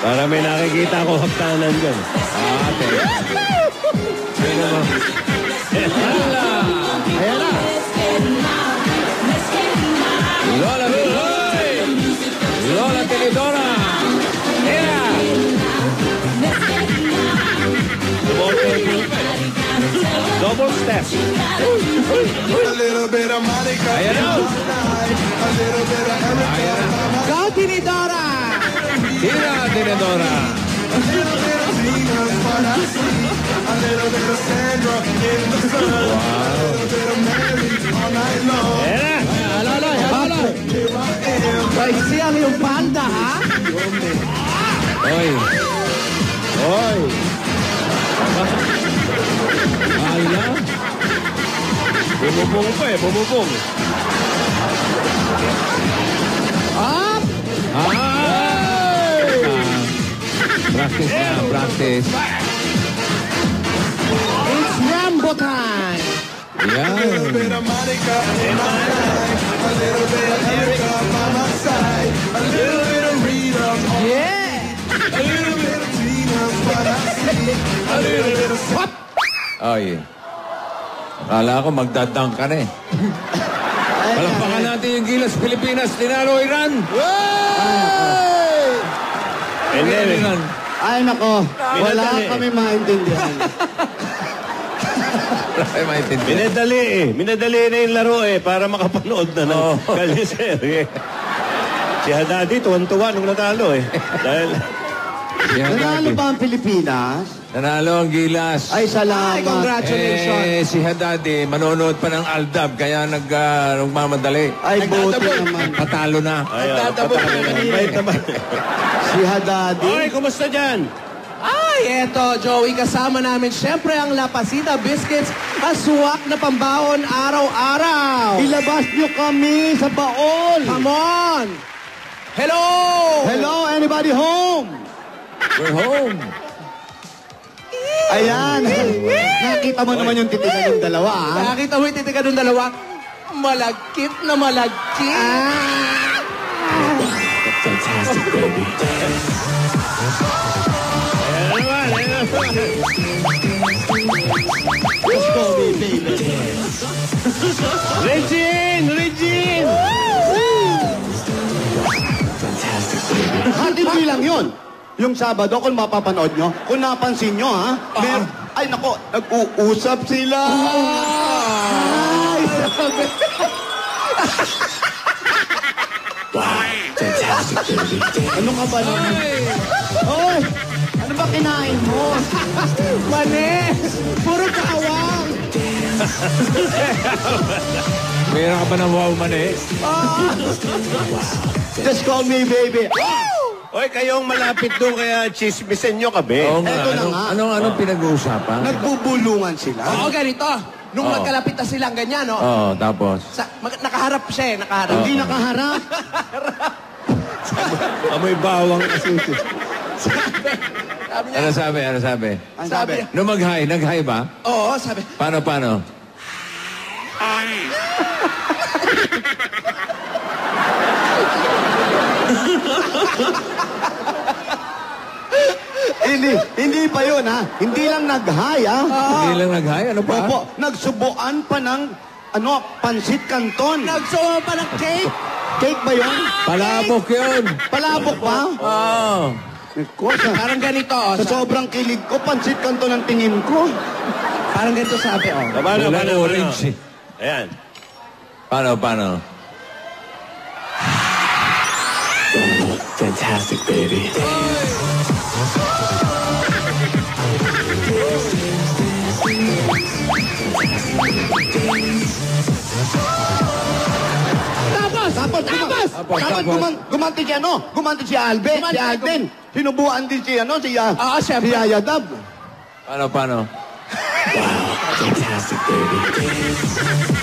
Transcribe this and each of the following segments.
Para may nakikita ko haptanan dyan. Ate. Ayan naman. Hala! Ayan na. Lola Biloy! Lola Tinidora! Yeah! Double step. Ayan na! Go, Tinidora! Tira Tinidora! Ayan na. Alaloy, alaloy. Paiksi ang iyong panda, ha? Oy! Oy. Hala! Bumubong pa eh. Bumubong. Up! Ay! Practice na, practice. It's Rambo time! Yan. Yeah! Ay. Kala ko magdadang ka na eh. Palakpakan natin yung Gilas Pilipinas. Tinalo Iran. And then, Iran. Ay, nako. Wala kami maintindihan. Ay, maintindihan. minadali eh. Minadali na yung laro eh para makapanood na ng Kaliser. Si Haddadi, tuwan-tuwa nung natalo eh. Dahil... Nanalo ba ang Pilipinas? Nanalo ang Gilas. Ay, salamat. Congratulations. Si Haddadi, manonood pa ng Aldab, kaya nagmamadali. Ay, buti naman. Patalo na. Bait naman. Si Haddadi. Oy, kumusta dyan? Ay, eto, Joey, kasama namin siyempre ang La Pasita Biscuits, aswak na pambaon araw-araw. Ilabas nyo kami sa baon. Come on! Hello! Hello, anybody home? We're home. Ayan. Nakita mo naman yung titigan yung dalawa, ha? Nakita mo yung titigan ng dalawa? Malagkit na malagkit. Fantastic, baby. Let's go, baby. Regine! Regine! Fantastic, baby. Hindi lang yun. Yung Sabado, kung mapapanood nyo, kung napansin nyo, ha? Ay, nako, nag-uusap sila. Ay, sabi. Fantastic, baby. Ano ka ba naman? Oy, ano ba kinain mo? Manes! Puro kaawang! Mayroon ka ba ng wow man eh? Just call me, baby. Oy, kayong malapit doon kaya chismisen nyo kabe. Oo nga. Eto na nga. Anong pinag-uusapan? Nagbubulungan sila. Oo, ganito. Nung magkalapit na silang ganyan, no? Oo, tapos? Nakaharap siya eh, nakaharap. Hindi nakaharap. Amoy bawang kasi. Sabi niya, Ano sabi? Ano sabi? Ang sabi sabi. niya, Nung nag-hi ba? oo, sabi, Paano? Hindi pa yun, ha? Hindi lang nag-hi, ha? Hindi lang nag-hi? Ano pa? Opo, nagsubuan pa ng, pansit canton. nagsuwa pa ng cake. Cake ba yun? Palabok yun. Palabok pa? Oo. Ko, Parang ganito, oh. sa sobrang kilig ko, pansit canton ang tingin ko. Parang ganito sabi, oh. Paano? Orange eh. Ayan. Paano? Fantastic, baby. Tapos gumanti si gumanti si Alvin, si Alvin. Sinubuan din si syempre. si Yayadab. Paano? Wow, fantastic, baby.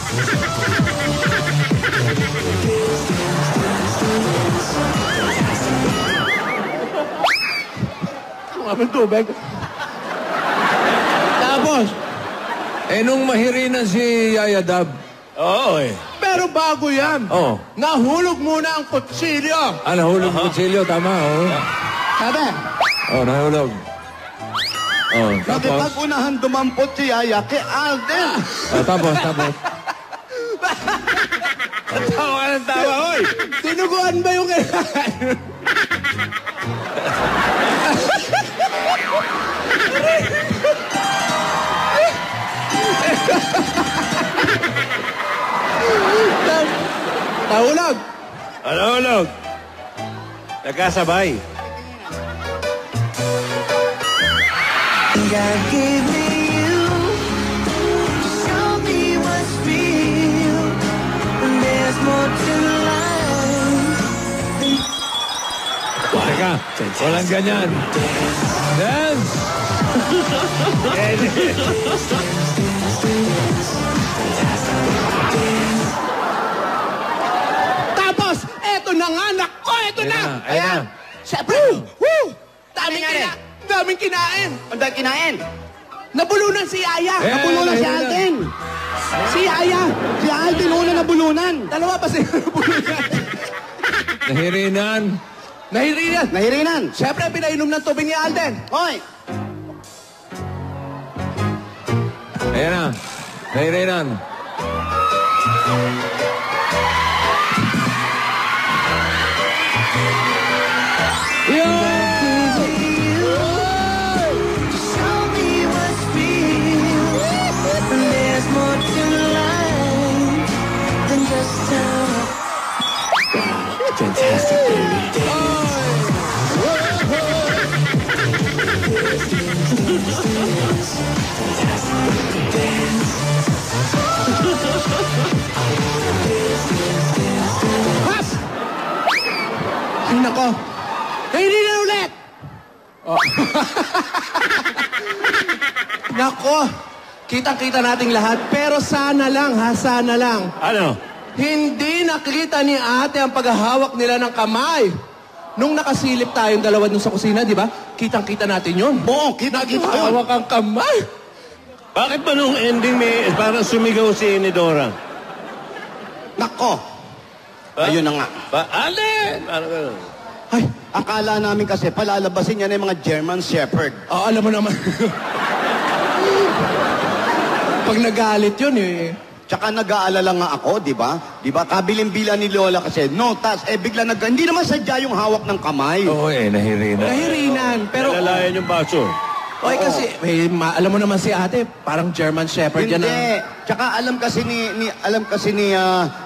Kumamang tubig. Tapos, Nung mahirinan si Yayadab. Oo eh. pero bago yan, Oh. nahulog muna ang kutsilyo. Nahulog ng kutsilyo, tama, oh. Sabi, Oh, nahulog. Oh, tapos. nakipag-unahan dumampot si Yaya kay Alden. Oh, tapos. Tawa ka ng tawa, hoy! Tinuguan ba yung kailangan? Nahulog. Ano, ulog? Nagkasabay. God gave me you to show me what's real. And there's more to life. Teka, walang ganyan. Dance! Tapos, eto na nga, nako, eto na. Ayan na. Siyempre, daming kinain. Ang dahil kinain. Nabulunan si Yaya. Eh, Nabulunan si nahulunan. Alden. Si Yaya. Si Alden una nabulunan. Dalawa pa sila nabulunan. Nahirinan. Nahiriyan. Nahirinan. Siyempre, pinainom ng tubig ni Alden. Hoy, Ayan na. Nahirinan. Show me what's real. And there's more to life than just time. Fantastic, baby. Hap! Ay, nako. Nahiriyan ulit. Oh. Nako. Kitang-kita nating lahat. Pero sana lang, ha? Sana lang. Ano? Hindi nakita ni ate ang paghahawak nila ng kamay. Nung nakasilip tayong dalawa dun sa kusina, di ba? Kitang-kita natin yun. Oo, kita-kita yun. Naghahawak ang kamay. Bakit ba nung ending may parang sumigaw si Nidora? nako. Ayun na nga. Alden! Parang gano'n. Ay, akala namin kasi palalabasin niya na yung mga German Shepherd. Oh, alam mo naman. Pag nagalit yun eh. Tsaka nag-aalala nga ako, di ba? Di ba? Kabilin-bila ni Lola kasi, no, bigla hindi naman sadya yung hawak ng kamay. Oo nahirinan. Nahirinan. Pero, Nalalayan yung baso. oy, kasi, alam mo naman si ate, parang German Shepherd yan Hindi. Tsaka alam kasi ni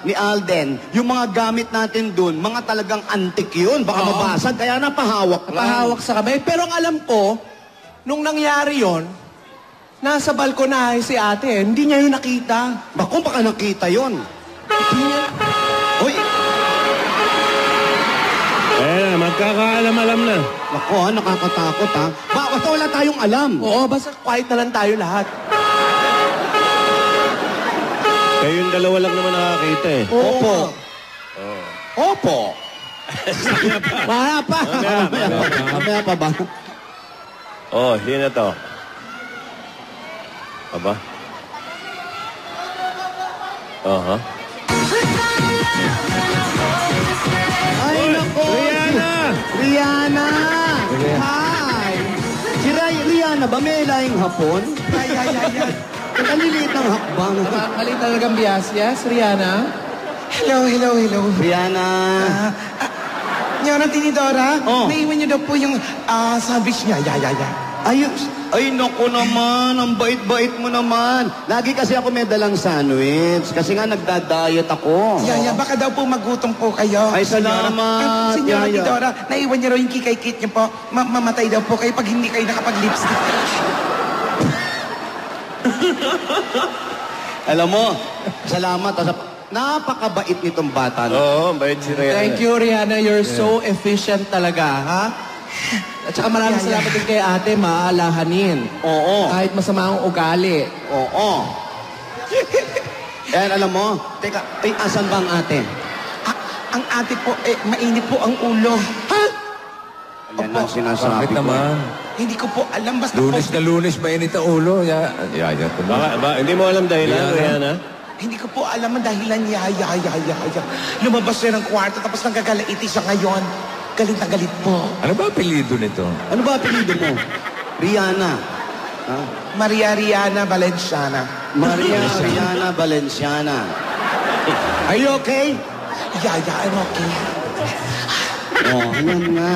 Alden, yung mga gamit natin dun, mga talagang antik yun. Baka Oo. mabasag, kaya napahawak lang. Pahawak sa kamay. Pero ang alam ko, nung nangyari yon, nasa balkonahe si ate, hindi niya yun nakita. Baka nakita yun. Hindi niya... Uy, Ayan na, magkakaalam-alam na. nako ha, nakakatakot ha. Basta wala tayong alam. Oo, basta quiet na lang tayo lahat. Kayong dalawa lang naman nakakita eh. Opo. Opo. Wala pa. Mamaya pa ba? Oh, yun na to. Aba? Aha. Ay, nako. Rihanna! Rihanna! Hi! Si Rihanna ba may lahing hapon? Ay. Ang kaliliit ng hakbang. Mali talagang bias. Yes, Rihanna? Hello. Rihanna! Nyarang Tinidora, Oh. naiwan niyo daw po yung sandwich niya. Ay, naku naman. Ang bait-bait mo naman. Lagi kasi ako may dalang sandwich. Kasi nga nagda-diet ako. Yaya, baka daw po magutom po kayo. Ay, salamat, Senyora Yaya. Tinidora, naiwan niyo raw yung kikay-kit niyo po. Mamatay daw po kayo pag hindi kayo nakapag-lipstick. Alam mo, salamat. Napakabait nitong bata. Oo, bait si Rihanna. Thank you, Rihanna. You're so efficient talaga, ha? At saka maraming salamat din kay ate, maalahanin. Oo. Kahit masama ang ugali. Oo. Yan, alam mo. Teka, asan ba ang ate? Ang ate po, mainit po ang ulo. Ha? Yan ang sinasabi Bakit ko. naman? Hindi ko po alam, basta Lunes po, na lunes, mainit ang ulo. Yaya, Hindi mo alam dahilan, Rihanna? hindi ko po alam ang dahilan. Yaya. Lumabas siya ng kwarto, tapos nanggagalaiti siya ngayon. galit na galit po. Ano ba apelido nito? Ano ba apelido mo? Rihanna. Ha? Maria Riana Valenciana. Maria Rihanna Valenciana. Are you okay? Yeah, I'm okay. Oh, yan nga.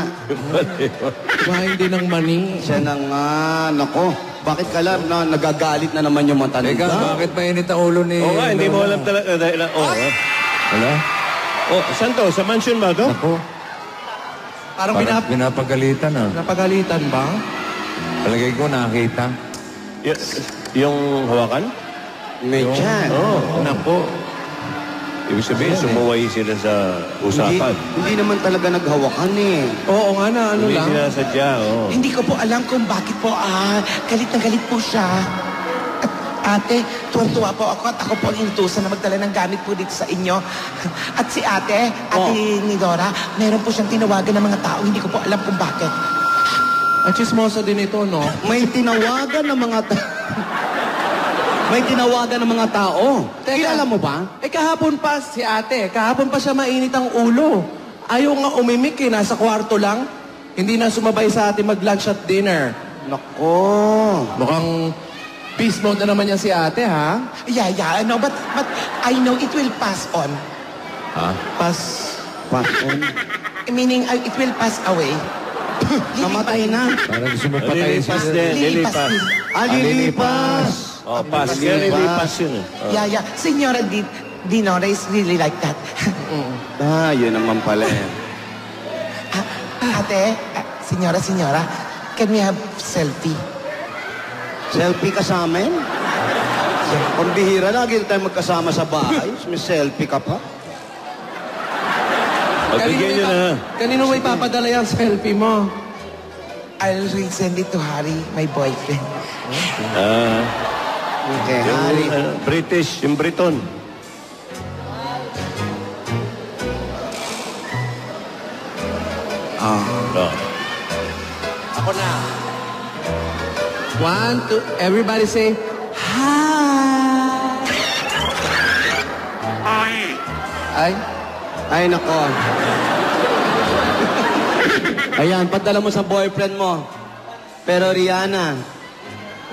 Kumain din ng mani. Siya na nga. Nako, bakit ka lang na nagagalit na naman yung matanda? Teka, bakit mainit ang ulo ni... Oo nga, hindi mo alam talaga dahil... Wala? Oh, saan to? Sa mansion ba to? Ako. Parang Parang pinapagalitan ah. napagalitan ba? Palagay ko nakita. Yung hawakan? May tiyan. Oo. Napo. Ibig sabihin, sumuway sila sa usapan. Hindi naman talaga naghawakan eh. Oo nga na, ano Hindi lang. sinasadya, oo. Hindi ko po alam kung bakit po, galit na galit po siya. At ate, tuwan-tuwa po ako at ako po ang inutusan na magdala ng gamit po dito sa inyo. At si ate ni Dora, meron po siyang tinawagan ng mga tao, hindi ko po alam kung bakit. At chismosa din ito, no? May tinawagan ng mga May tinawagan ng mga tao. Teka. Kilala mo ba? Kahapon pa si ate. Kahapon pa siya mainit ang ulo. Ayaw nga umimik eh. Nasa kwarto lang. Hindi na sumabay sa atin mag-lunch at dinner. Nako. Mukhang peace mode na naman yan si ate, ha? Yeah, no, but I know it will pass on. Ha? Pason. Meaning, it will pass away. Namatay na. Parang gusto mo patayin Lilipas siya. din, lilipas. Lilipas. Oh, pass. Kaya lilipas yun eh. Yeah. Senora Dinora is really like that. Yun naman pala eh. Ate, Senora, can we have selfie? Selfie ka sa amin? Pambihira, lagi tayo magkasama sa bahay. May selfie ka pa? Pagbigyan nyo na. Kanino may papadala yung selfie mo? I'll send it to Harry, my boyfriend. Okay, Yung Harry. British, yung Briton. Ako na. 1, 2, everybody say, hi! Ay, Ay, nako. Ayan, padala mo sa boyfriend mo. Pero Rihanna,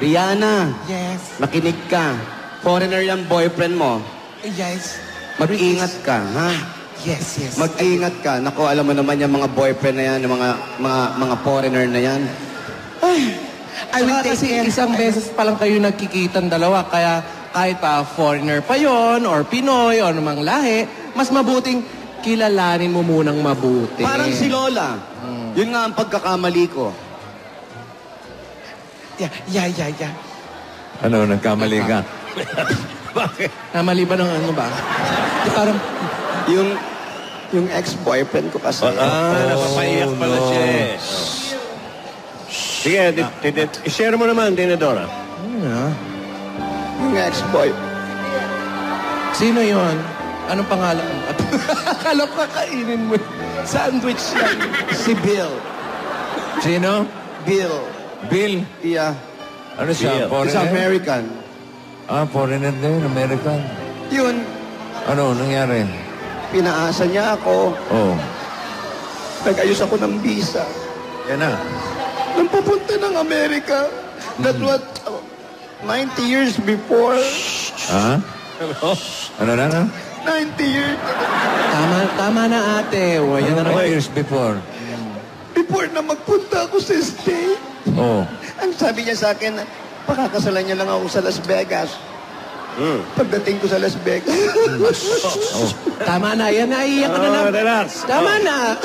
Yes. makinig ka. Foreigner yung boyfriend mo. Yes. Mag-ingat ka, ha? Yes. Mag-ingat ka. Nako, alam mo naman yung mga boyfriend na yan, yung mga foreigner na yan. I will take kasi care. isang beses pa lang kayo nagkikitan dalawa, kaya kahit pa foreigner pa yon or Pinoy or namang lahi, mas mabuting kilalanin mo munang mabuti. Parang si Lola. Yun nga ang pagkakamali ko. Yeah. Ano, nagkamali ka? Namali ba ng ano ba? Di parang, Yung ex-boyfriend ko kasi. Napapaiyak pala siya eh. Sige, i-share mo naman, Dinadora. Yung ex-boy. sino yon? Anong pangalan? Akala ko kakainin mo. Sandwich yan. Si Bill. Sino? Bill. Bill? Yeah. Ano siya? Bill. He's Foreigner? American. Foreigner din. American. Yun, Ano, nangyari? pinaasa niya ako. Oh. Nag-ayos ako ng visa. Yan na. Nang papunta ng Amerika. That was 90 years before. Ha? Ano na? 90 years. Tama na ate. O, yan na Ano naman. years before? Before na magpunta ako sa state. Oh. Ang sabi niya sa akin, pakakasalan niya lang ako sa Las Vegas. Pagdating ko sa Las Vegas. Tama na. Yan, naiiyak ka na na. Relax. Tama na.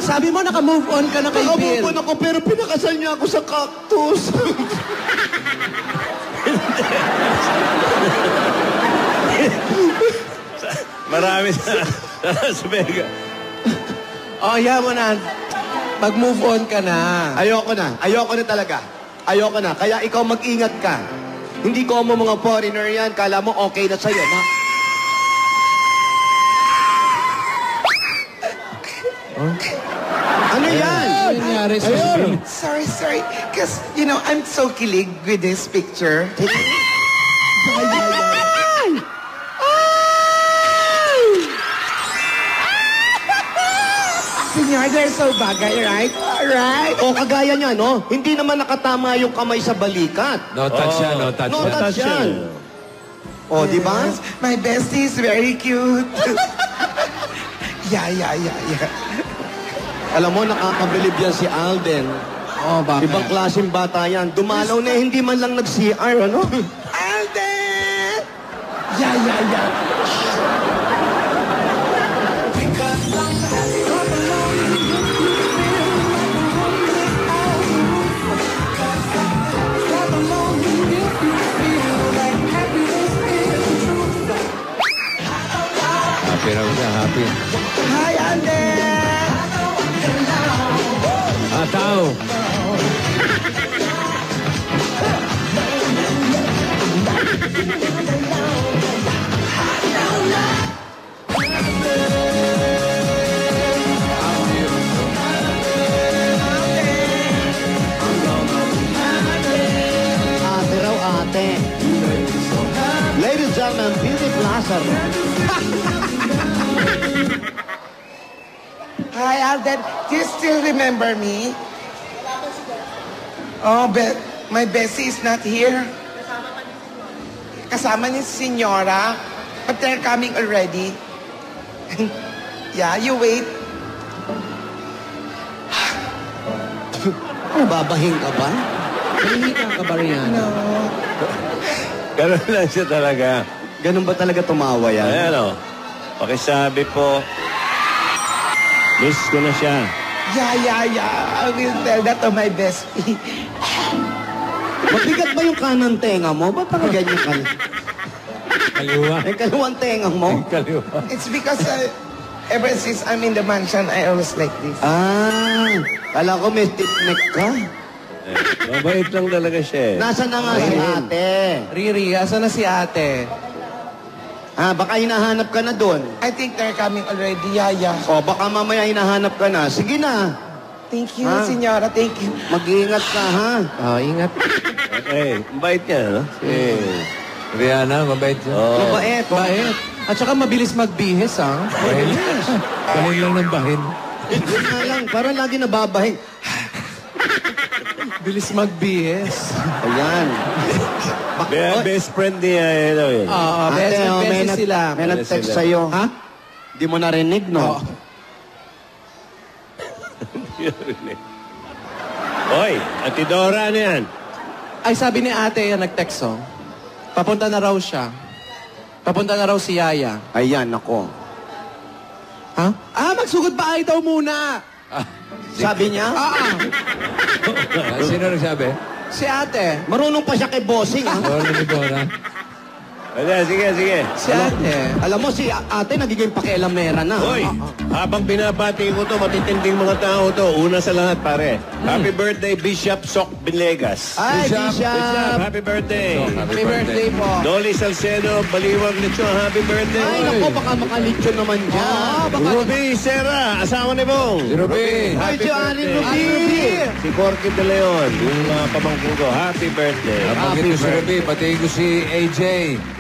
Sabi mo naka-move on ka na kay Bill. Nakabubon ako pero pinakasal niya ako sa cactus. Marami sa Las Vegas. Yan mo na. Mag-move on ka na. Ayoko na talaga. Ayoko na. Kaya ikaw mag-ingat ka. Hindi ko mo mga foreigner yan. Kala mo okay na sa'yo, ha? Ano yan? Ano nangyari sa Bill? Sorry. Because, I'm so kilig with this picture. Senyor, they're so bagay, right? Alright. O kagaya niya, no? Hindi naman nakatama yung kamay sa balikat. No touch yan, no touch No yan. touch yan. O, di ba? Yes, my bestie is very cute. yeah. Alam mo, nakakabilib yan si Alden. Oh, bakit? Ibang klaseng bata yan. Dumalaw na hindi man lang nag-CR, ano? Alden! Yeah. Happy raw siya, happy. Hi, Alden! Ataw! Ate raw, ate. Ladies and gentlemen, Beauty Plaza. Hi, Alden. Do you still remember me? Oh, my bestie is not here. Kasama niya si Senyora. But they're coming already. Yeah, you wait. Babahing ka ba? Mahihika ka ba riyan? No. Ganun lang siya talaga. Ganun ba talaga tumawa yan? Ayan o. Pakisabi po. Miss ko na siya. Yeah. I will tell that to my bestie. Mabigat ba yung kanan tenga mo? Ba't parang ganyan ka? Kaliwa. Yung kaliwang tenga mo? Kaliwa. It's because ever since I'm in the mansion, I always like this. Kala ko may stiff neck ka. Mabait lang talaga siya eh. Nasaan na nga si ate? Riri, asan na si ate? Baka hinahanap ka na doon. I think they're coming already, yeah. O, baka mamaya hinahanap ka na. Sige na. Thank you, Ha? Senyora. Thank you. Mag-iingat ka, ha? Oh, ingat. Okay, mabait niya, no? Rihanna, mabait siya. Mabait. Bait. At saka mabilis magbihis, ha? Bahin. Bahin lang ng bahin. Yun nga lang, parang lagi nababahin. Bilis magbihis. Ayan. Best friend niya, yun. Oo, best Ate, and may bestie sila. May nag-text sila. sa'yo. Ha? Di mo narinig, no? Oo. Hoy, Ate Dora, ano yan? Ay, sabi ni ate, yan nag-text, oh. Papunta na raw siya. Papunta na raw si Yaya. Ayan, ako. Ha? Magsugod pa ay daw muna. Sabi niya, Sino nagsabi? Si ate. marunong pa siya kay bossing, ha? Dora ni Dora. Ayan, sige. Si ate. Alam mo, si ate nagiging pakialamera na. Hoy, habang binabati ko to, matitinding mga tao to. Una sa lahat, pare. Happy birthday, Bishop Sok Binegas. Ay, Bishop. Bishop. Happy birthday. Happy birthday po. Dolly Salcedo, Baliwag Lecho, happy birthday. Ay, naku, baka makalitsyo naman dyan. Ruby Serra, asawa ni Bong. Si Ruby. Ay, si Aling Ruby. Si Corky De Leon, yung pamangkin ko, happy birthday. Pagkita si Ruby, pati ko si AJ.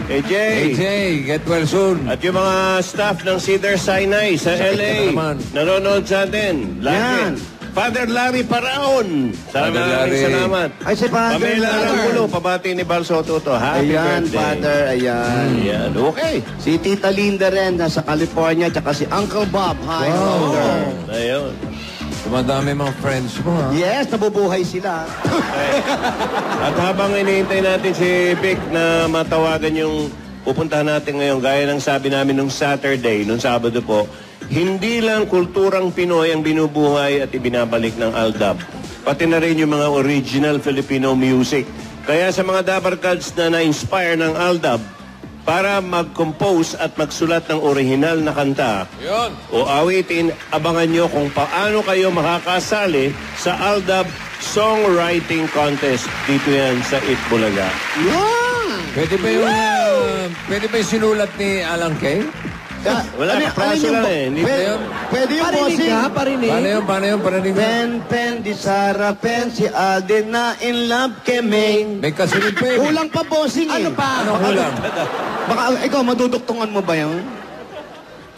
AJ. AJ, get well soon. At yung mga staff ng Cedar Sinai sa LA, naman. nanonood sa atin. Yan. Father Larry Paraon. Father Larry. Salamat. Ay, si Father. Pamela Arangulo, pabati ni Balso Toto. Happy Ayan, birthday. Father, ayan. Ayan, okay. Si Tita Linda rin, nasa California, tsaka si Uncle Bob. Hi, Father. Ayun. Tumadami mga friends mo, ha? Yes, nabubuhay sila. At habang iniintay natin si Vic na matawagan yung pupuntahan natin ngayon, gaya ng sabi namin nung Saturday, nung Sabado po, hindi lang kulturang Pinoy ang binubuhay at ibinabalik ng Aldab. Pati na rin yung mga original Filipino music. Kaya sa mga Dabarkads na na-inspire ng Aldab, para mag-compose at magsulat ng original na kanta Yun. o awitin, abangan nyo kung paano kayo makakasali sa Aldab Songwriting Contest. Dito yan sa Itbulaga. Pwede ba yung sinulat ni Alan Kay? Wala, kapraso lang eh. Hindi Pwede, yun. pwede yung Parinig bossing. ka, parinig. Paano yun? Parinig mo? Pen, di Sara, pen, si Alden na in love kay Maine. May kasunod pa yun. Kulang pa bossing eh. Ano pa? Ano kulang? Baka ikaw, maduduktungan mo ba yun?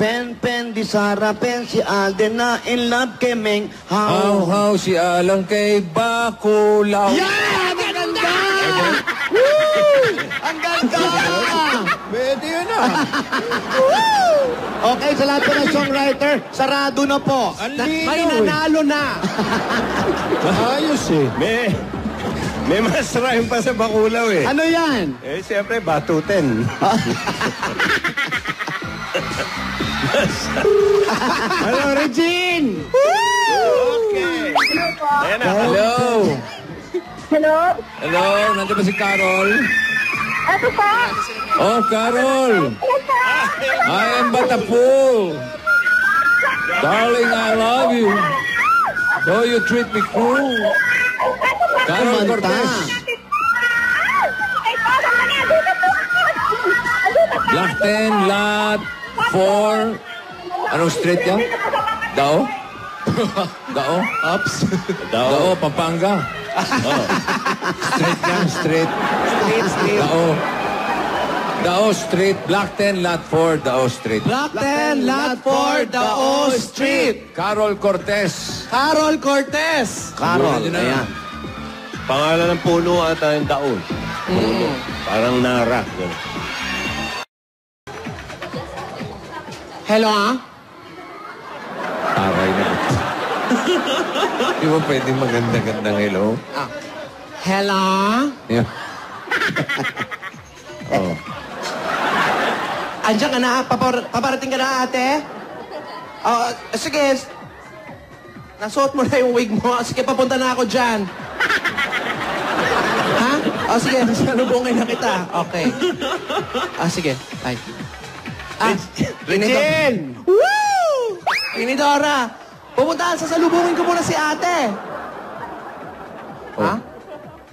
Pen, di Sara, pen, si Alden na in love kay Meng. How, si Alang kay Bakulaw. Yeah! Ang ganda! Woo! Ang ganda! Pwede yun ah. Okay, sa lahat po ng songwriter, sarado na po. Ang May linaw eh. nanalo na. Ayos eh. May mas rhyme pa sa Bakulaw eh. Ano yan? Eh, siyempre, batuten. Hello, Regine! Okay. Ayan na. Hello. Hello? Hello, nandiyan ba si Carol? Ano pa? Oh, Carol. I am but a fool. Darling, I love you. Though you treat me cruel. Carol Kumanta. Cortez. Ay, parang nangyari po. Block 10, lot 4. Anong street yan? Dao? Dao? Oops. Dao, Pampanga. Oh. Street yan, street. Dao. Dao Street, Block 10, lot 4, Dao Street. Block 10, Lot 4, Dao Street. Carol Cortez. Carol Cortez. Carol, Yun na. ayan. Pangalan ng puno ata yung daon. Puno. Parang nara. Ganun. Hello, ah? Aray na. Di ba pwedeng maganda-gandang hello? Hello? Yeah. Oh. Andiyan ka na? Paparating ka na, ate? Sige. Nasuot mo na yung wig mo. Sige, papunta na ako dyan. Ha? Sige. Salubungin na kita. Okay. Sige. Ay. Regine! Woo! Inidora! Pupunta, sasalubungin ko muna si ate. Oh. Ha?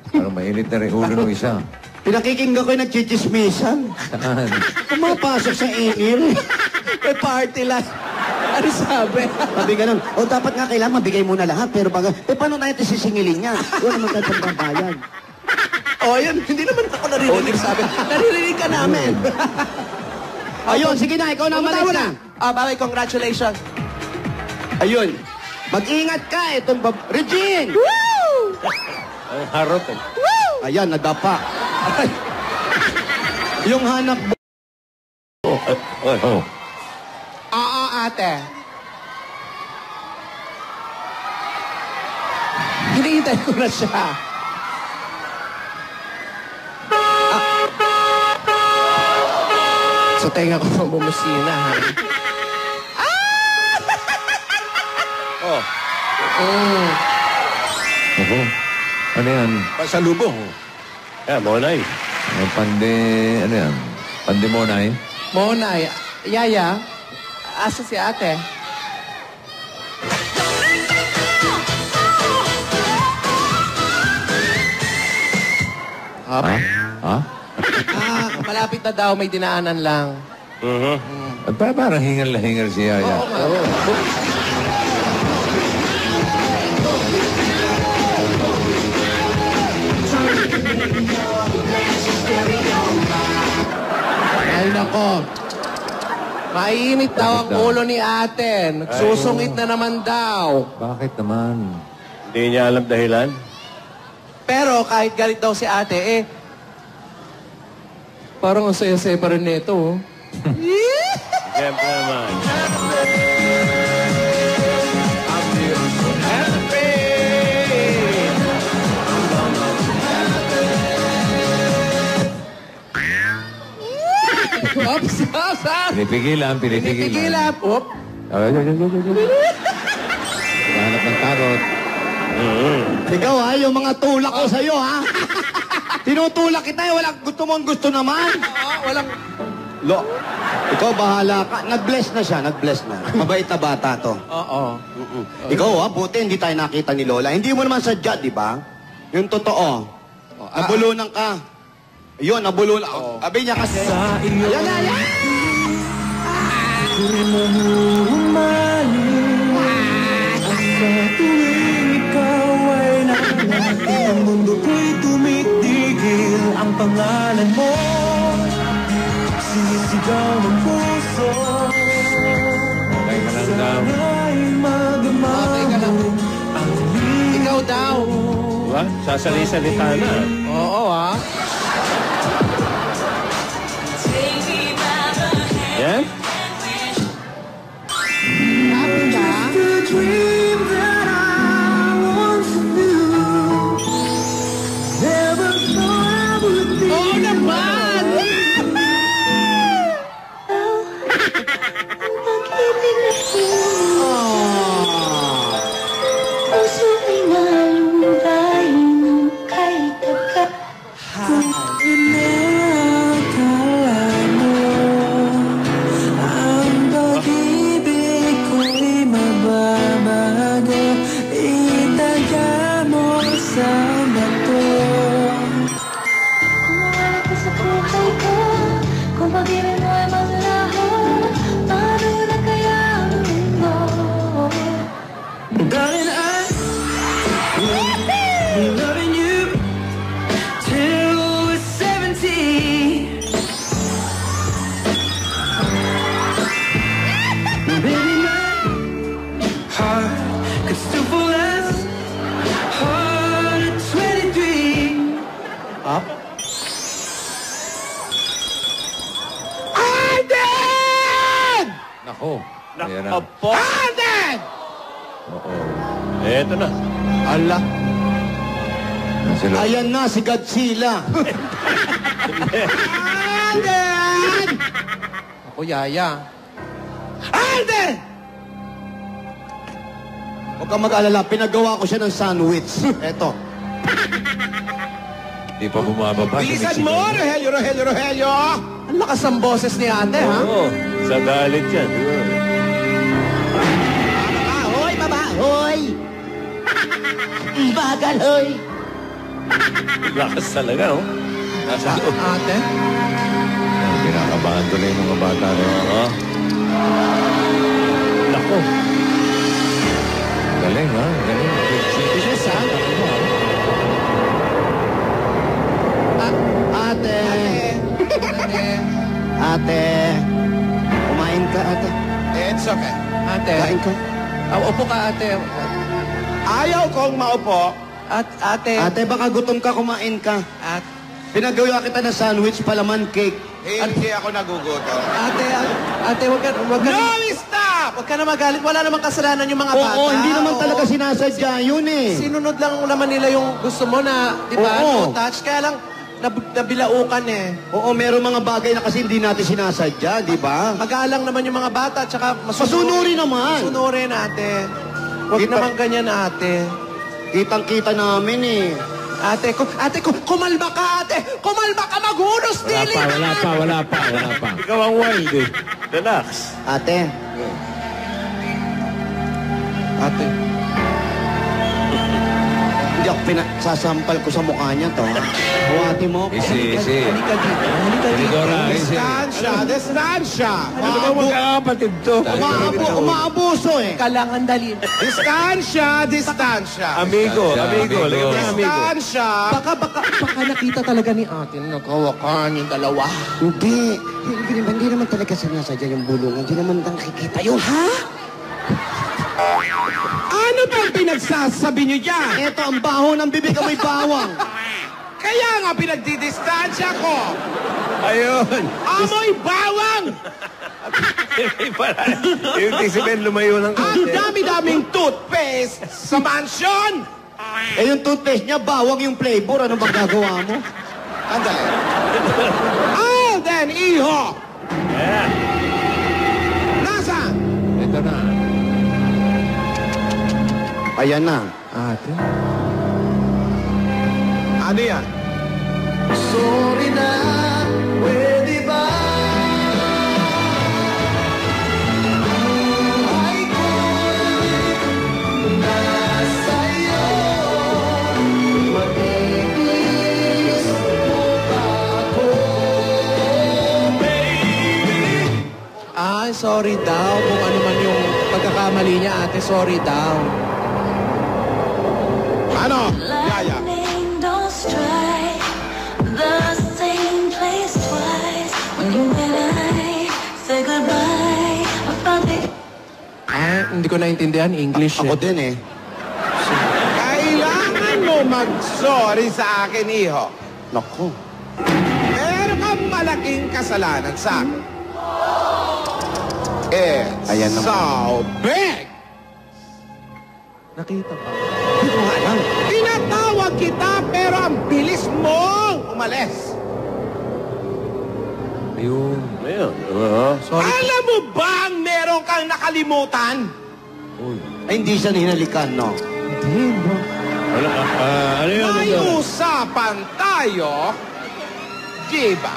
Parang mainit na rin ulo ng isa. Pinakikinggan ko yung nagchichismisan. Saan? Pumapasok sa ingil. May party lang. Ano sabi? Sabi ganun, dapat nga kailangan mabigay mo na lahat. Pero baga, paano tayo ito sisingilin niya? Wala naman tayo pagbabayad. Yun. Hindi naman ako naririnig sabi. Naririnig ka namin. Ayun, sige na, ikaw na Pumunta malis mo na. Bye, congratulations. Ayun, mag-ingat ka. Itong Regine! Ang harot eh. Ayan, nadapa. Yung hanap Oh. Ate. Hinihintay ko na siya. Sa tenga ko pa bumusina, ha? Oh, Ako. Ano yan? pasalubong. Yeah, monay. Ang ano yan? Pandemonay? Monay, Yaya, asa si ate? Ha? Ha? Malapit na daw, may dinaanan lang. At parang hingal na hingal si Yaya. Oo nga. Ay, nako. Mainit daw ang Bakit daw? ulo ni ate. Nagsusungit na naman daw. Bakit naman? Hindi niya alam dahilan. Pero kahit galit daw si ate, parang ang saya-saya pa rin nito. Oh. Siyempre naman. Oops! Pinipigilan. Pinipigilan. Oop! Hanap ng tarot. Ikaw yung mga tulak ko sa'yo Tinutulak kita gusto mo gusto naman. Walang... Ikaw bahala ka. Nag-bless na siya, nag-bless na. Mabait na bata to. Oo. Ikaw buti hindi tayo nakita ni Lola. Hindi mo naman sadya, di ba? Yung totoo. Nabulunan ka. Yun, nabulunan. Sabi niya kasi. Yan. Ang mundo ko'y tumitigil, ang pangalan mo sinisigaw ng puso. Ba? Sasali-salita na. Oo, ah. Yan? Oo naman! Puso ay nalulay ng kay taga. Ang pag-ibig ko'y mababago, itaga mo sa bato. Kung wala ka sa buhay ko, kung pag-ibig mo ay maglaho, paano na kaya ang mundo? Darling, I've been loving you till we're 70. Baby, my heart could still fall as hard at 23. Up. Nako. Ayan na. Nakapo! Oo. Eto na. Ala, Yan sila. ayan na si Godzilla. Alden! Ako, Yaya. Alden! Huwag kang mag-alala, pinagawa ko siya ng sandwich. Eto. Di pa bumababa. Bilisan mo, Rogelio, Rogelio, Rogelio! Ang lakas ng boses ni ate, ha? Oo. Sa galit yan. Ahoy, mabahoy! Bagal, hoy! Lakas talaga, oh. Nasa loob. Ate? Kinakabahan tuloy yung mga bata rin. Oo. Nako. Galing, ha? Galing. Bilis, ha? Ate! Ate. Ate! Kumain ka, ate. It's okay. Ate. Kain ka. Upo ka, ate. Ayaw kong maupo. Ate. Ate, baka gutom ka, kumain ka. At, Pinagawa kita ng sandwich, palaman cake. Hindi ako nagugutom. ate, wag ka Stop! wag ka na magalit. Wala namang kasalanan yung mga bata. Oo, hindi naman Oo. talaga sinasadya yun eh. Sinunod lang naman nila yung gusto mo na, di ba? Oo. No touch. Kaya lang, nabilaukan eh. Oo, meron mga bagay na kasi hindi natin sinasadya, di ba? Magalang naman yung mga bata, tsaka Masunurin naman. Masunurin, ate. Huwag Kita- naman ganyan, ate. Kitang-kita namin eh. Ate, kumalma ka, ate! Kumalma ka, maghunos dili! Wala pa. Ikaw ang wild, eh. Relax. Ate, Ate. hindi ako sasampal ko sa mukha niya to. Huwati mo ako. Easy. Halika dito. Halika dito. Dora, easy. Distansya! Ano ba magkakapatid to? Umaabuso eh. Kailangan dali. Distansya! Amigo. Amigo. Ligaw na amigo. Distansya! Baka nakita talaga ni ate na nagkawakan yung dalawa. Hindi naman talaga sinasadya yung bulungan. Hindi naman nakikita yun. Ha? Ano bang pinagsasabi niyo dyan? Ito ang baho ng bibig amoy bawang. Kaya nga pinagdidistansya ko! Ayun. Amoy bawang! Yung si Ben lumayo ng Ang konti. dami-daming toothpaste sa mansion! Eh yung toothpaste niya, bawang yung flavor. Ano bang gagawa mo? Andali. Alden, iho! Ayan. Nasaan? Ito na. Ayan na. Ate? Ano yan? Sorry na, pwede ba? Buhay ko'y nasa'yo. Matitis mo ba ako, baby? Ay, sorry daw. Kung ano man yung pagkakamali niya, ate, sorry daw. Ano? Yaya. Lightning don't strike the same place twice. When you and I say goodbye, I found it. Hindi ko naintindihan English Ako eh. din eh. Kailangan mo mag-sorry sa akin, iho. Naku. Meron kang malaking kasalanan sa akin. Ayan naman. So big! Nakita pa. Hindi ko alam. Tinatawag kita pero ang bilis mong umalis. Ayun. Ayun. Alam mo bang meron kang nakalimutan? Ay, hindi siya hinalikan, no? Ano yun? May usapan tayo, di ba?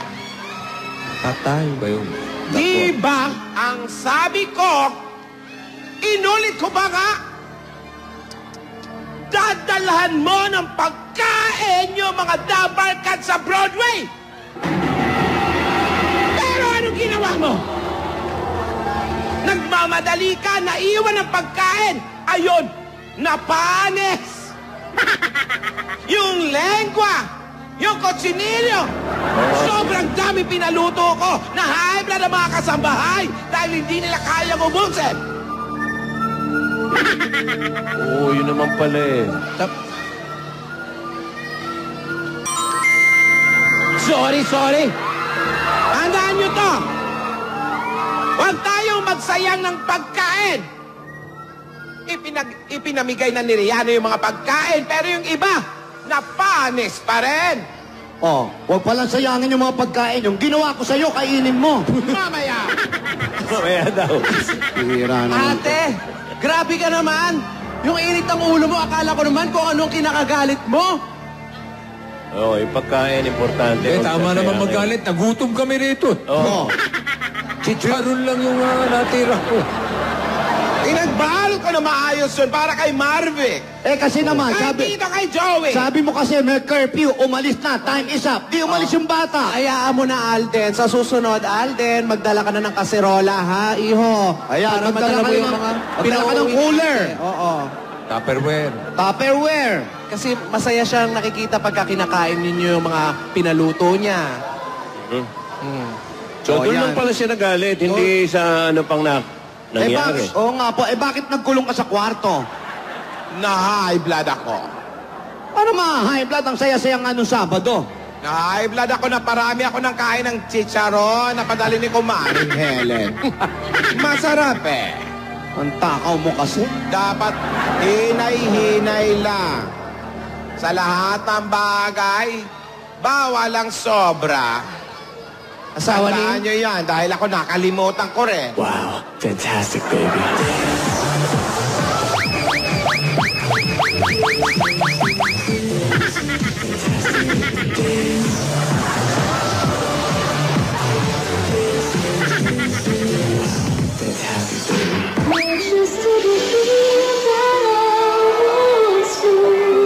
Patay. Ba yun? Di ba ang sabi ko, inulit ko ba nga? Dadalhan mo ng pagkain yung mga dabarkad sa Broadway! Pero anong ginawa mo? Nagmamadali ka, naiwan ang pagkain. Ayun, napanis. Yung lengua, yung kotsinilyo. Sobrang dami pinaluto ko. Nahaibla ng mga kasambahay dahil hindi nila kayang ubusin. Oo, yun naman pala eh. Sorry. Tandaan nyo to. Huwag tayong magsayang ng pagkain. Ipinamigay na ni Rihanna yung mga pagkain, pero yung iba, napanis pa rin. Oh, huwag palang sayangin yung mga pagkain. Yung ginawa ko sa'yo, kainin mo. Mamaya. Mamaya daw. Hira na. Ate, grabe ka naman. Yung init ng ulo mo, akala ko naman kung anong kinakagalit mo. Oo, yung pagkain, importante. Eh, Huwag tama naman sasayangin. magalit. Nagutom kami rito. Oo. Chicharon lang yung natira ko. Pinagbalot ko na maayos yun para kay Marvick. Eh, kasi naman, Ay, sabi... dito kay Joey. Sabi mo kasi may curfew, umalis na, time is up. Di umalis yung bata. Hayaan mo na, Alden. Sa susunod, Alden, magdala ka na ng kaserola, ha, iho? Ayan, Para magdala madala ka mo yung ng- mga magdala ka ng pinauuwi cooler. natin. Oo. Tupperware. Tupperware. Kasi masaya siyang nakikita pagka kinakain ninyo yung mga pinaluto niya. So, Oh, doon yan. lang pala siya nagalit, hindi sa ano pang nangyari. Oo nga po, bakit nagkulong ka sa kwarto? Na-high blood ako. Ano ma-high blood ang saya-saya nga nung Sabado? Na-high blood ako na parami ako ng kain ng chicharon na padali ni Kumaring Helen. Masarap eh. Ang takaw mo kasi. Dapat hinay-hinay lang. Sa lahat ng bagay, bawal ang sobra. Asawa Tandaan ni... nyo yan dahil ako nakalimutan ko rin. Wow, fantastic, baby.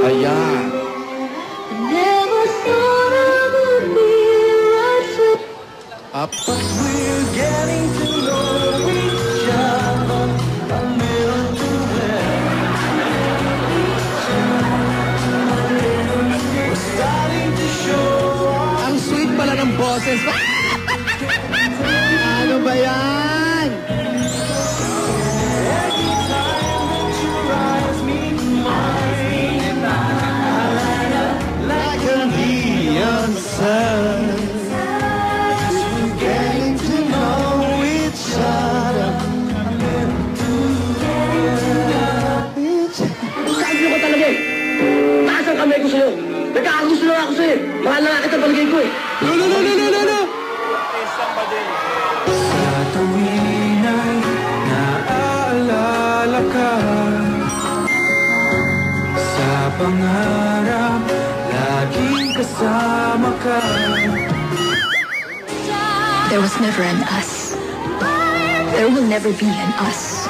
Ayan. Never thought I would be right for Up. We're getting to know each other a little too well. We're starting to show Ang sweet pala ng boses. Ano ba yan? Like a neon sun. We're getting to know each other. Sabi ko talaga eh. Taas ang kamay ko sa'yo. Nagkakagusto lang ako sa'yo. Mahal na nga kita palagay ko eh. Sa tuwing ay naaalala ka. Sa pangarap, laging kasama ka. There was never an us. There will never be an us.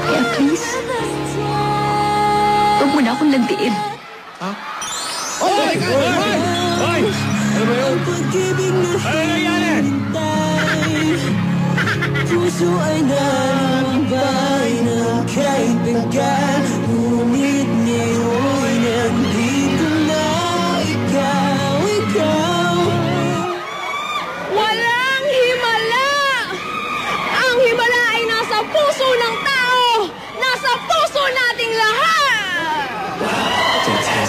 Kaya please, huwag mo na akong landiin. Hoy! Ano ba yun? Ano nangyari? Puso ay nalambay ng kahit bigyan. Ngunit ngayon nandito na ikaw. Walang himala! Ang himala ay nasa puso ng tao! Nasa puso nating lahat! Fantastic.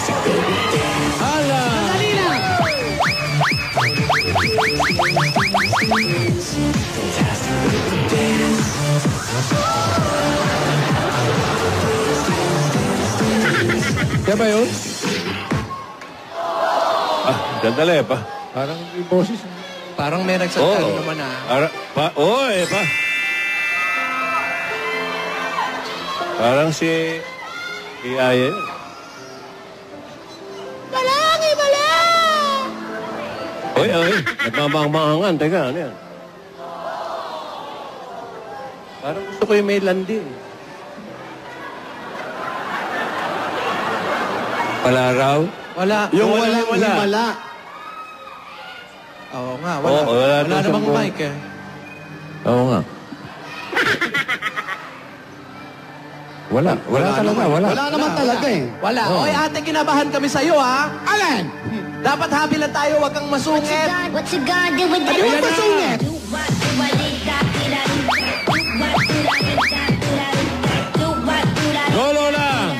Kaya ba yun? Sandali pa. Parang yung boses. Parang may nagsasabi naman Parang si Aya yun. Oy, nagmamang-maangan. Teka, ano yan? Parang gusto ko yung may landi. Wala raw? Wala. Yung walang himala. Oo nga, wala. wala Wala daw namang siyang mic eh. Oo nga. Wala. Wala talaga. Wala. Wala naman talaga eh. Wala. Oy, ate, kinabahan kami sa'yo, ha? Alin? Dapat happy lang tayo, wag kang masungit. What you gonna do with the Ano ba sungit? Go, Lola!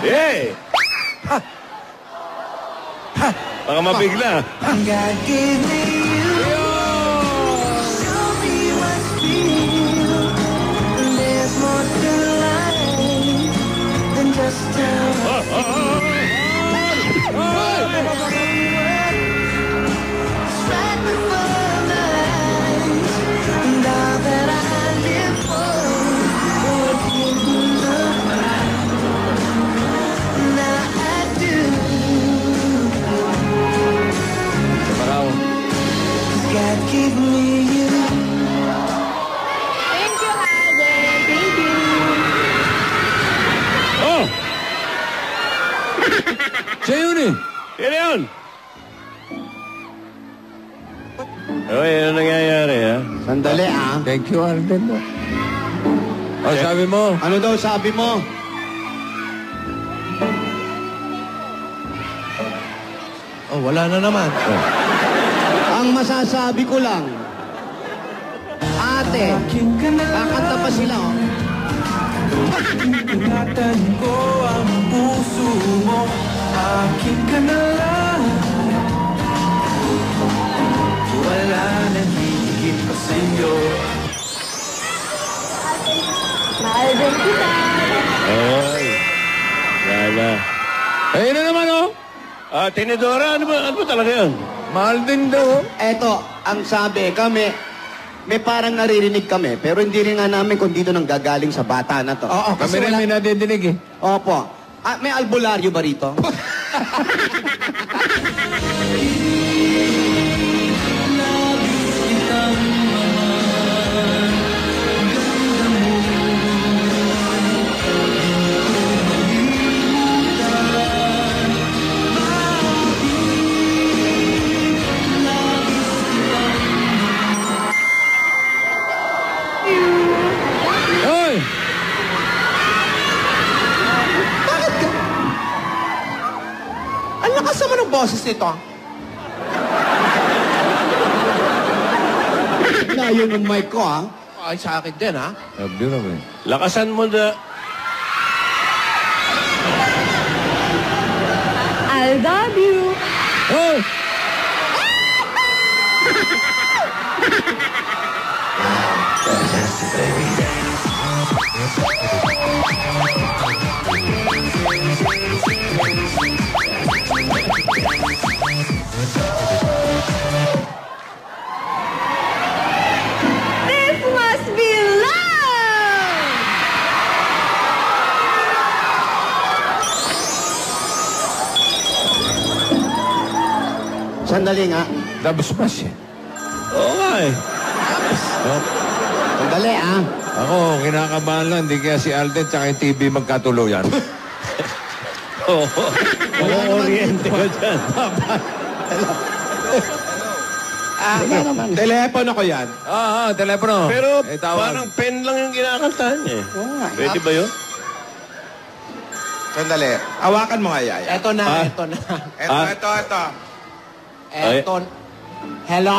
Hey! Baka mabigla. God gave me you. Show me what's real. There's more to life than just time. Strike before my eyes. And all that I live for would give me the prize. Now I do. God give me you. Thank you, Alden. Thank you. Oh! Siya yun eh. Yan yun! Oy, ano nangyayari, ha? Sandali ah. Thank you, Alden. Oh, sabi mo? Ano daw sabi mo? Oh, wala na naman. Ang masasabi ko lang, ate, kakanta pa sila oh. Ingatan ko ang puso mo, akin ka na lang. Wala nang hihigit pa sa'yo. Mahal din kita. Oy. Lala. Ayun na naman, oh. Tinidora, ano ba talaga yan? Mahal din daw. Eto, ang sabi, kami, may parang naririnig kami, pero hindi rin nga namin kung dito nang gagaling sa bata na to. Oo, Kami rin may nadidinig eh. Opo. May albularyo ba rito? Hoy! Ang lakas naman ng boses nito. Layo ng mic ko ah. Ay, sa akin din, ha? Sabi naman. Lakasan mo na. I love you. Oh! This must be love. Sandali nga. Dabos pa siya. Oo nga eh. Sandali ah. Ako, kinakabahan lang. Hindi kaya si Alden tsaka yung TV magkatuluyan. Oo. Oriente ka dyan. Telepono ko yan. Telepono. Pero tawag. parang pen lang yung kinakantahan niya. Oo nga. Pwede ba yun? Sandali. Hawakan mo nga, Yaya. Eto na, eto na. Ito. Eto. Hello?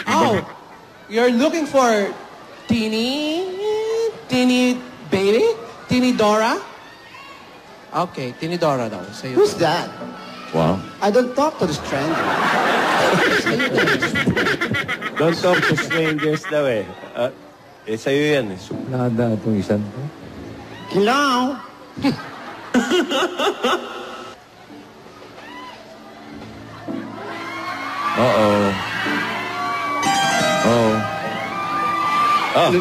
Oh, you're looking for Tini baby? Tinidora? Okay, Tinidora daw. Sa'yo. Who's that? Wow. I don't talk to the stranger. Don't talk to strangers daw eh. Sa'yo yan eh. Nada itong isang to. Hello? Uh-oh. Oh. Oh.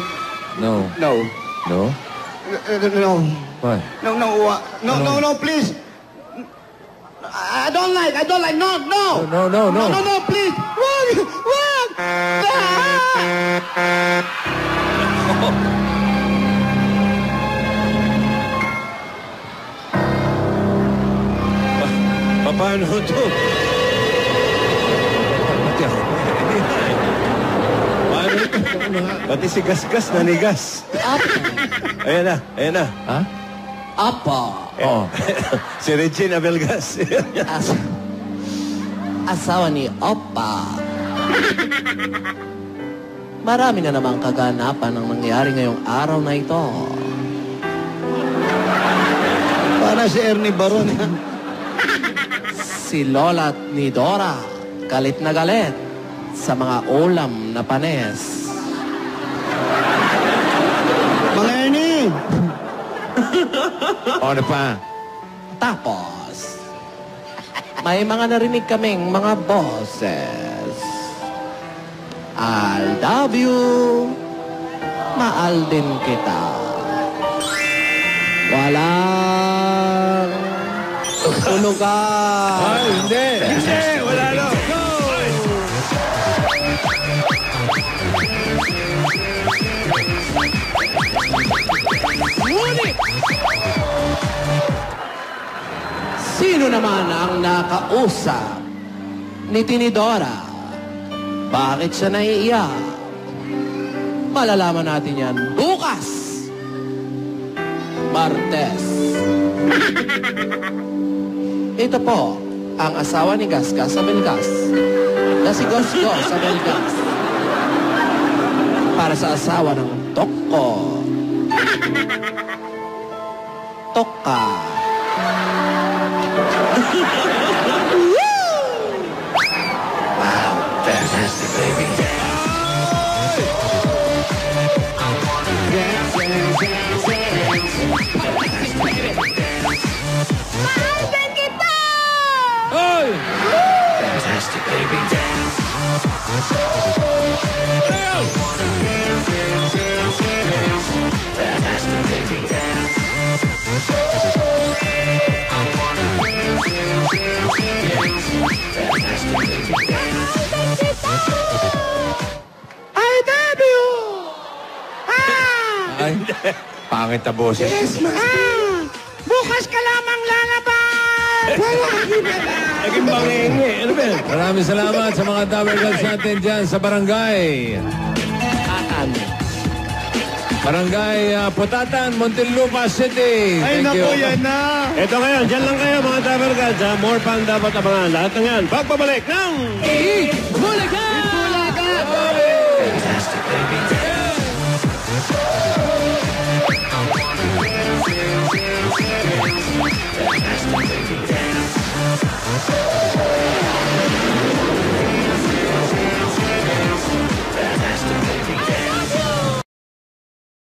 No. No. No? No. Why? No, please. I don't like. No. No, please. Wag. Paano to? Paano ito? Pati si Gasgas nanigas. Ayan na. Ha? Apa. Oh. Si Regina Belgas. Asawa ni Opa. Marami na namang kaganapan ang nangyari ngayong araw na ito. Para si Ernie Baron. Si Lola at ni Dora, galit na galit sa mga ulam na panes. Mga Ernie! Ano pa? Tapos, may mga narinig kaming mga boses. I love you. Mahal din kita. Walang tulugan. Ay, hindi. Wala na. Ngunit, sino naman ang nakausap ni Tinidora? Bakit siya naiiyak? Malalaman natin yan bukas. Martes. Ito po ang asawa ni Gasgas Abelgas na si Gosgos Abelgas para sa asawa ng Toko. Toka. Wow, fantastic, baby. Ay! Fantastic, baby. Fantastic, baby. I love you! Ay, pangit na boses. Bukas ka lamang lalabas! Naging bangenge. Ano ba yan? Maraming salamat sa mga Tower Girls natin dyan sa barangay. Barangay Putatan, Muntinlupa City. Ay, Thank you. naku, yan na. Ito ngayon, dyan lang kayo mga Tower Guards. More fun dapat abangan. Lahat ng yan, pagbabalik ng... Eat! Mulika!